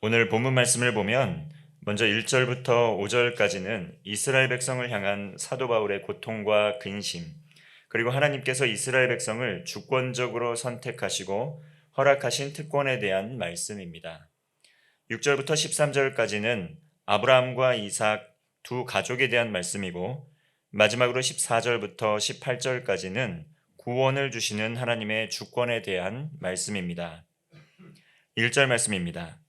오늘 본문 말씀을 보면 먼저 1절부터 5절까지는 이스라엘 백성을 향한 사도 바울의 고통과 근심, 그리고 하나님께서 이스라엘 백성을 주권적으로 선택하시고 허락하신 특권에 대한 말씀입니다. 6절부터 13절까지는 아브라함과 이삭 두 가족에 대한 말씀이고, 마지막으로 14절부터 18절까지는 구원을 주시는 하나님의 주권에 대한 말씀입니다. 1절 말씀입니다.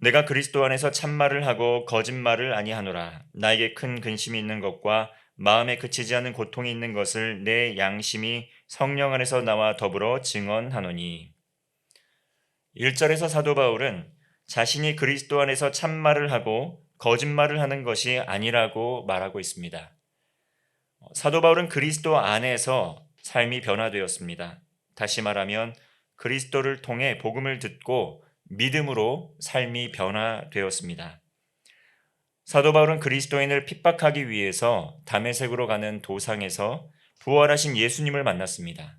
내가 그리스도 안에서 참말을 하고 거짓말을 아니하노라. 나에게 큰 근심이 있는 것과 마음에 그치지 않는 고통이 있는 것을 내 양심이 성령 안에서 나와 더불어 증언하노니. 1절에서 사도 바울은 자신이 그리스도 안에서 참말을 하고 거짓말을 하는 것이 아니라고 말하고 있습니다. 사도 바울은 그리스도 안에서 삶이 변화되었습니다. 다시 말하면 그리스도를 통해 복음을 듣고 믿음으로 삶이 변화되었습니다. 사도 바울은 그리스도인을 핍박하기 위해서 다메섹으로 가는 도상에서 부활하신 예수님을 만났습니다.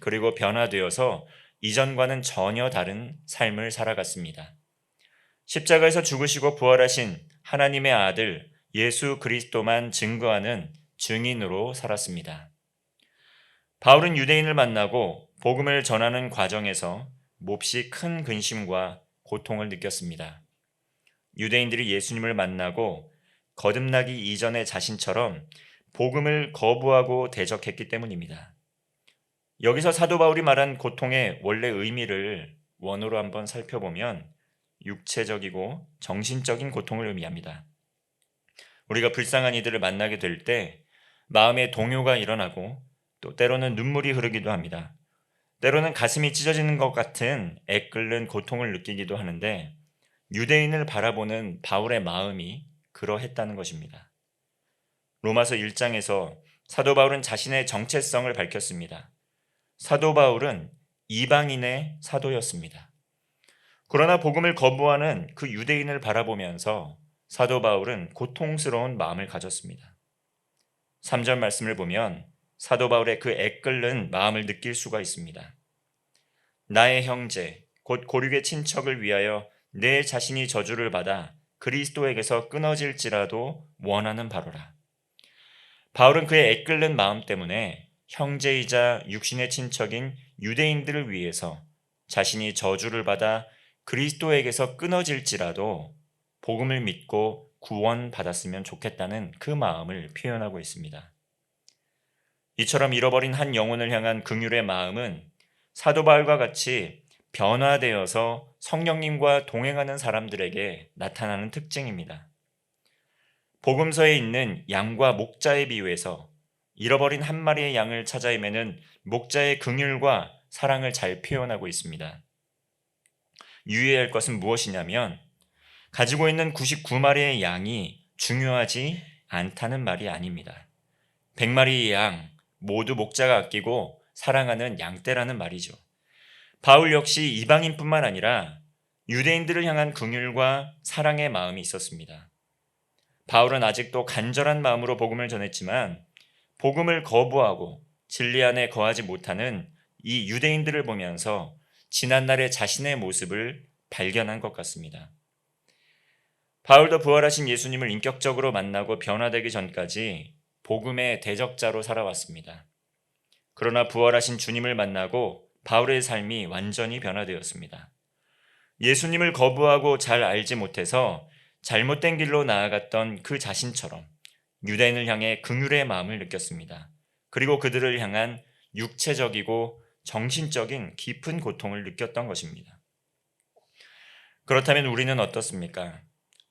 그리고 변화되어서 이전과는 전혀 다른 삶을 살아갔습니다. 십자가에서 죽으시고 부활하신 하나님의 아들 예수 그리스도만 증거하는 증인으로 살았습니다. 바울은 유대인을 만나고 복음을 전하는 과정에서 몹시 큰 근심과 고통을 느꼈습니다. 유대인들이 예수님을 만나고 거듭나기 이전의 자신처럼 복음을 거부하고 대적했기 때문입니다. 여기서 사도 바울이 말한 고통의 원래 의미를 원어로 한번 살펴보면 육체적이고 정신적인 고통을 의미합니다. 우리가 불쌍한 이들을 만나게 될 때 마음에 동요가 일어나고 또 때로는 눈물이 흐르기도 합니다. 때로는 가슴이 찢어지는 것 같은 애끓는 고통을 느끼기도 하는데, 유대인을 바라보는 바울의 마음이 그러했다는 것입니다. 로마서 1장에서 사도 바울은 자신의 정체성을 밝혔습니다. 사도 바울은 이방인의 사도였습니다. 그러나 복음을 거부하는 그 유대인을 바라보면서 사도 바울은 고통스러운 마음을 가졌습니다. 3절 말씀을 보면 사도 바울의 그 애끓는 마음을 느낄 수가 있습니다. 나의 형제, 곧 고륙의 친척을 위하여 내 자신이 저주를 받아 그리스도에게서 끊어질지라도 원하는 바로라. 바울은 그의 애끓는 마음 때문에 형제이자 육신의 친척인 유대인들을 위해서 자신이 저주를 받아 그리스도에게서 끊어질지라도 복음을 믿고 구원받았으면 좋겠다는 그 마음을 표현하고 있습니다. 이처럼 잃어버린 한 영혼을 향한 긍휼의 마음은 사도 바울과 같이 변화되어서 성령님과 동행하는 사람들에게 나타나는 특징입니다. 복음서에 있는 양과 목자의 비유에서 잃어버린 한 마리의 양을 찾아 헤매는 목자의 긍휼과 사랑을 잘 표현하고 있습니다. 유의해야 할 것은 무엇이냐면 가지고 있는 99마리의 양이 중요하지 않다는 말이 아닙니다. 100마리의 양 모두 목자가 아끼고 사랑하는 양떼라는 말이죠. 바울 역시 이방인뿐만 아니라 유대인들을 향한 긍휼과 사랑의 마음이 있었습니다. 바울은 아직도 간절한 마음으로 복음을 전했지만 복음을 거부하고 진리 안에 거하지 못하는 이 유대인들을 보면서 지난날의 자신의 모습을 발견한 것 같습니다. 바울도 부활하신 예수님을 인격적으로 만나고 변화되기 전까지 복음의 대적자로 살아왔습니다. 그러나 부활하신 주님을 만나고 바울의 삶이 완전히 변화되었습니다. 예수님을 거부하고 잘 알지 못해서 잘못된 길로 나아갔던 그 자신처럼 유대인을 향해 긍휼의 마음을 느꼈습니다. 그리고 그들을 향한 육체적이고 정신적인 깊은 고통을 느꼈던 것입니다. 그렇다면 우리는 어떻습니까?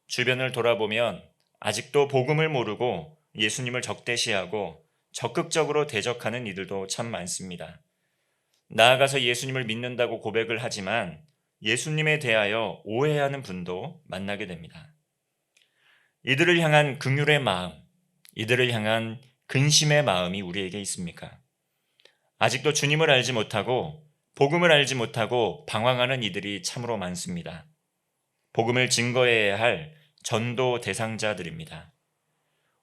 주변을 돌아보면 아직도 복음을 모르고 예수님을 적대시하고 적극적으로 대적하는 이들도 참 많습니다. 나아가서 예수님을 믿는다고 고백을 하지만 예수님에 대하여 오해하는 분도 만나게 됩니다. 이들을 향한 긍휼의 마음, 이들을 향한 근심의 마음이 우리에게 있습니까? 아직도 주님을 알지 못하고 복음을 알지 못하고 방황하는 이들이 참으로 많습니다. 복음을 증거해야 할 전도 대상자들입니다.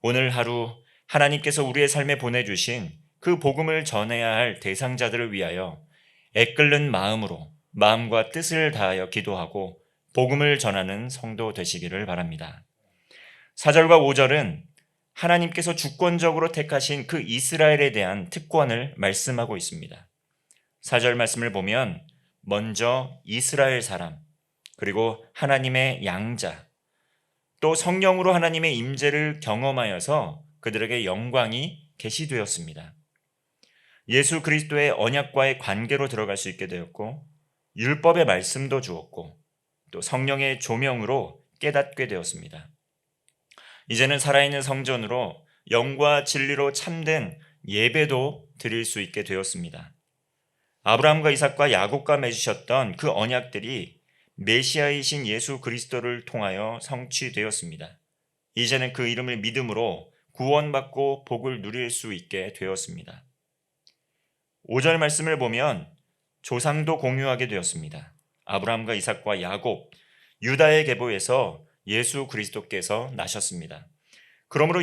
오늘 하루 하나님께서 우리의 삶에 보내주신 그 복음을 전해야 할 대상자들을 위하여 애끓는 마음으로 마음과 뜻을 다하여 기도하고 복음을 전하는 성도 되시기를 바랍니다. 4절과 5절은 하나님께서 주권적으로 택하신 그 이스라엘에 대한 특권을 말씀하고 있습니다. 4절 말씀을 보면 먼저 이스라엘 사람, 그리고 하나님의 양자, 또 성령으로 하나님의 임재를 경험하여서 그들에게 영광이 계시되었습니다. 예수 그리스도의 언약과의 관계로 들어갈 수 있게 되었고, 율법의 말씀도 주었고, 또 성령의 조명으로 깨닫게 되었습니다. 이제는 살아있는 성전으로 영과 진리로 참된 예배도 드릴 수 있게 되었습니다. 아브라함과 이삭과 야곱과 맺으셨던 그 언약들이 메시아이신 예수 그리스도를 통하여 성취되었습니다. 이제는 그 이름을 믿음으로 구원받고 복을 누릴 수 있게 되었습니다. 5절 말씀을 보면 조상도 공유하게 되었습니다. 아브라함과 이삭과 야곱, 유다의 계보에서 예수 그리스도께서 나셨습니다. 그러므로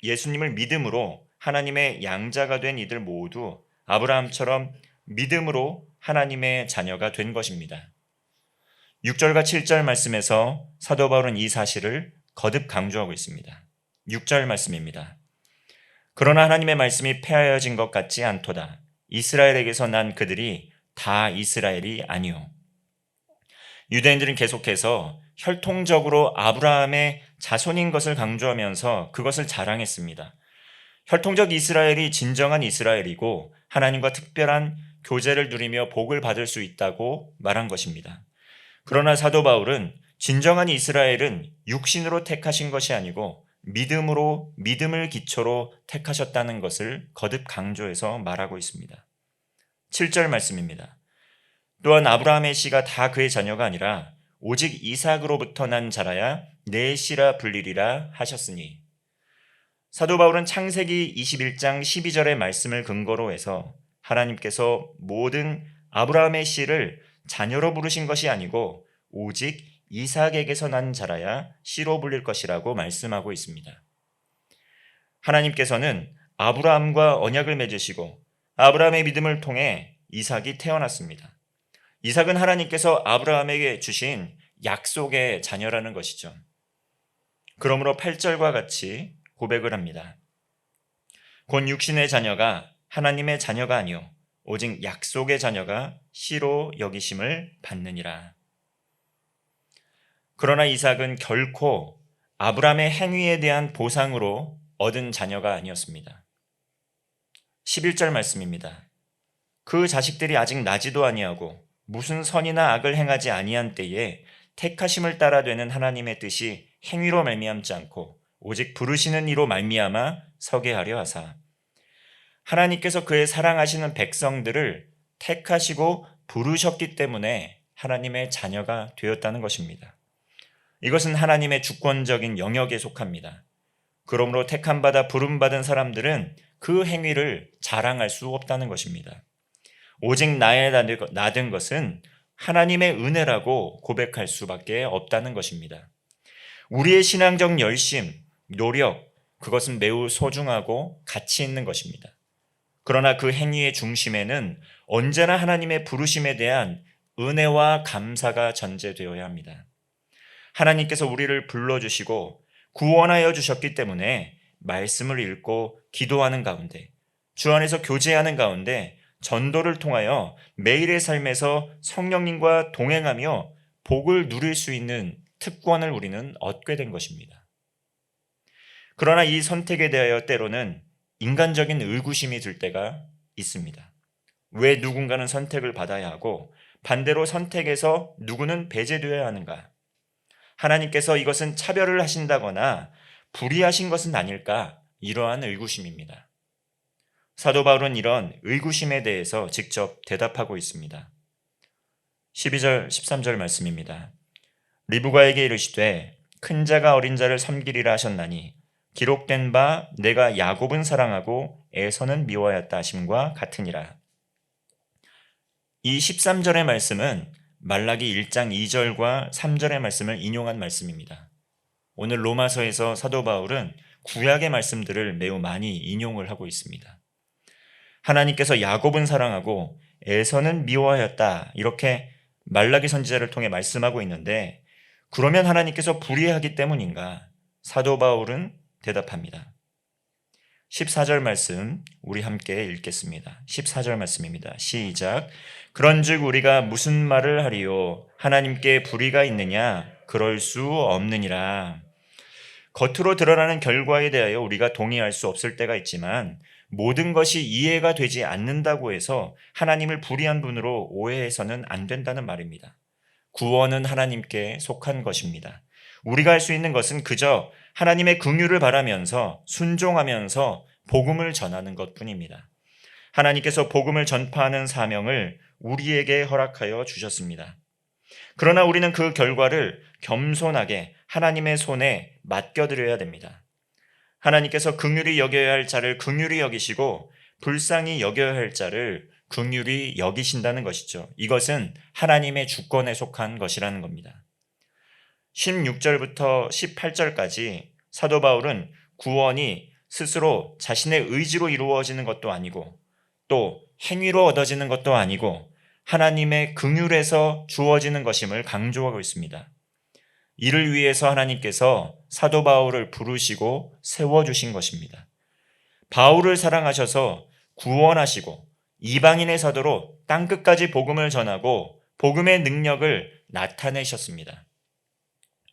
예수님을 믿음으로 하나님의 양자가 된 이들 모두 아브라함처럼 믿음으로 하나님의 자녀가 된 것입니다. 6절과 7절 말씀에서 사도 바울은 이 사실을 거듭 강조하고 있습니다. 6절 말씀입니다. 그러나 하나님의 말씀이 폐하여진 것 같지 않도다. 이스라엘에게서 난 그들이 다 이스라엘이 아니오. 유대인들은 계속해서 혈통적으로 아브라함의 자손인 것을 강조하면서 그것을 자랑했습니다. 혈통적 이스라엘이 진정한 이스라엘이고 하나님과 특별한 교제를 누리며 복을 받을 수 있다고 말한 것입니다. 그러나 사도 바울은 진정한 이스라엘은 육신으로 택하신 것이 아니고 믿음으로, 믿음을 기초로 택하셨다는 것을 거듭 강조해서 말하고 있습니다. 7절 말씀입니다. 또한 아브라함의 씨가 다 그의 자녀가 아니라 오직 이삭으로부터 난 자라야 내 씨라 불리리라 하셨으니. 사도 바울은 창세기 21장 12절의 말씀을 근거로 해서 하나님께서 모든 아브라함의 씨를 자녀로 부르신 것이 아니고 오직 이삭에게서 난 자라야 씨로 불릴 것이라고 말씀하고 있습니다. 하나님께서는 아브라함과 언약을 맺으시고 아브라함의 믿음을 통해 이삭이 태어났습니다. 이삭은 하나님께서 아브라함에게 주신 약속의 자녀라는 것이죠. 그러므로 8절과 같이 고백을 합니다. 곧 육신의 자녀가 하나님의 자녀가 아니요 오직 약속의 자녀가 씨로 여기심을 받느니라. 그러나 이삭은 결코 아브라함의 행위에 대한 보상으로 얻은 자녀가 아니었습니다. 11절 말씀입니다. 그 자식들이 아직 나지도 아니하고 무슨 선이나 악을 행하지 아니한 때에 택하심을 따라 되는 하나님의 뜻이 행위로 말미암지 않고 오직 부르시는 이로 말미암아 서게 하려 하사 하나님께서 그의 사랑하시는 백성들을 택하시고 부르셨기 때문에 하나님의 자녀가 되었다는 것입니다. 이것은 하나님의 주권적인 영역에 속합니다. 그러므로 택함받아 부름받은 사람들은 그 행위를 자랑할 수 없다는 것입니다. 오직 나에 나든 것은 하나님의 은혜라고 고백할 수밖에 없다는 것입니다. 우리의 신앙적 열심, 노력, 그것은 매우 소중하고 가치 있는 것입니다. 그러나 그 행위의 중심에는 언제나 하나님의 부르심에 대한 은혜와 감사가 전제되어야 합니다. 하나님께서 우리를 불러주시고 구원하여 주셨기 때문에 말씀을 읽고 기도하는 가운데, 주 안에서 교제하는 가운데 전도를 통하여 매일의 삶에서 성령님과 동행하며 복을 누릴 수 있는 특권을 우리는 얻게 된 것입니다. 그러나 이 선택에 대하여 때로는 인간적인 의구심이 들 때가 있습니다. 왜 누군가는 선택을 받아야 하고 반대로 선택에서 누구는 배제되어야 하는가? 하나님께서 이것은 차별을 하신다거나 불의하신 것은 아닐까? 이러한 의구심입니다. 사도 바울은 이런 의구심에 대해서 직접 대답하고 있습니다. 12절, 13절 말씀입니다. 리브가에게 이르시되 큰 자가 어린 자를 섬기리라 하셨나니 기록된 바 내가 야곱은 사랑하고 에서는 미워하였다 하심과 같으니라. 이 13절의 말씀은 말라기 1장 2절과 3절의 말씀을 인용한 말씀입니다. 오늘 로마서에서 사도 바울은 구약의 말씀들을 매우 많이 인용을 하고 있습니다. 하나님께서 야곱은 사랑하고 에서는 미워하였다 이렇게 말라기 선지자를 통해 말씀하고 있는데, 그러면 하나님께서 불의하기 때문인가? 사도 바울은 대답합니다. 14절 말씀 우리 함께 읽겠습니다. 14절 말씀입니다. 시작. 그런즉 우리가 무슨 말을 하리요? 하나님께 불의가 있느냐? 그럴 수 없느니라. 겉으로 드러나는 결과에 대하여 우리가 동의할 수 없을 때가 있지만, 모든 것이 이해가 되지 않는다고 해서 하나님을 불의한 분으로 오해해서는 안 된다는 말입니다. 구원은 하나님께 속한 것입니다. 우리가 할 수 있는 것은 그저 하나님의 긍휼을 바라면서 순종하면서 복음을 전하는 것뿐입니다. 하나님께서 복음을 전파하는 사명을 우리에게 허락하여 주셨습니다. 그러나 우리는 그 결과를 겸손하게 하나님의 손에 맡겨드려야 됩니다. 하나님께서 긍휼히 여겨야 할 자를 긍휼히 여기시고 불쌍히 여겨야 할 자를 긍휼히 여기신다는 것이죠. 이것은 하나님의 주권에 속한 것이라는 겁니다. 16절부터 18절까지 사도 바울은 구원이 스스로 자신의 의지로 이루어지는 것도 아니고 또 행위로 얻어지는 것도 아니고 하나님의 긍휼에서 주어지는 것임을 강조하고 있습니다. 이를 위해서 하나님께서 사도 바울을 부르시고 세워주신 것입니다. 바울을 사랑하셔서 구원하시고 이방인의 사도로 땅끝까지 복음을 전하고 복음의 능력을 나타내셨습니다.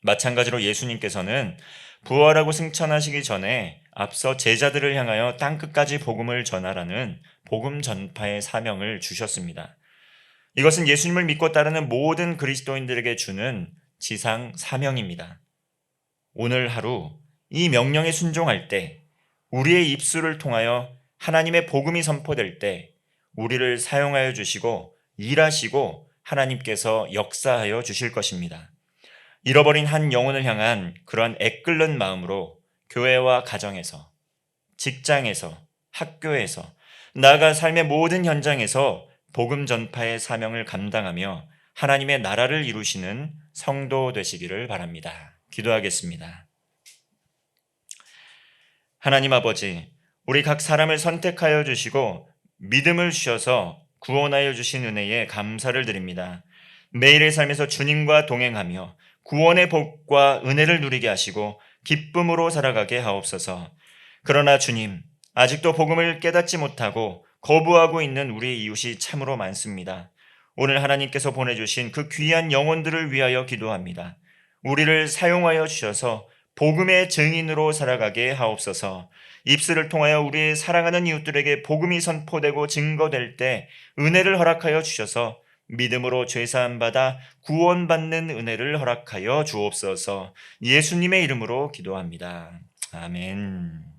마찬가지로 예수님께서는 부활하고 승천하시기 전에 앞서 제자들을 향하여 땅끝까지 복음을 전하라는 복음 전파의 사명을 주셨습니다. 이것은 예수님을 믿고 따르는 모든 그리스도인들에게 주는 지상 사명입니다. 오늘 하루 이 명령에 순종할 때, 우리의 입술을 통하여 하나님의 복음이 선포될 때 우리를 사용하여 주시고 일하시고 하나님께서 역사하여 주실 것입니다. 잃어버린 한 영혼을 향한 그러한 애끓는 마음으로 교회와 가정에서, 직장에서, 학교에서, 나아가 삶의 모든 현장에서 복음 전파의 사명을 감당하며 하나님의 나라를 이루시는 성도 되시기를 바랍니다. 기도하겠습니다. 하나님 아버지, 우리 각 사람을 선택하여 주시고 믿음을 주셔서 구원하여 주신 은혜에 감사를 드립니다. 매일의 삶에서 주님과 동행하며 구원의 복과 은혜를 누리게 하시고 기쁨으로 살아가게 하옵소서. 그러나 주님, 아직도 복음을 깨닫지 못하고 거부하고 있는 우리의 이웃이 참으로 많습니다. 오늘 하나님께서 보내주신 그 귀한 영혼들을 위하여 기도합니다. 우리를 사용하여 주셔서 복음의 증인으로 살아가게 하옵소서. 입술을 통하여 우리의 사랑하는 이웃들에게 복음이 선포되고 증거될 때 은혜를 허락하여 주셔서 믿음으로 죄사함 받아 구원받는 은혜를 허락하여 주옵소서. 예수님의 이름으로 기도합니다. 아멘.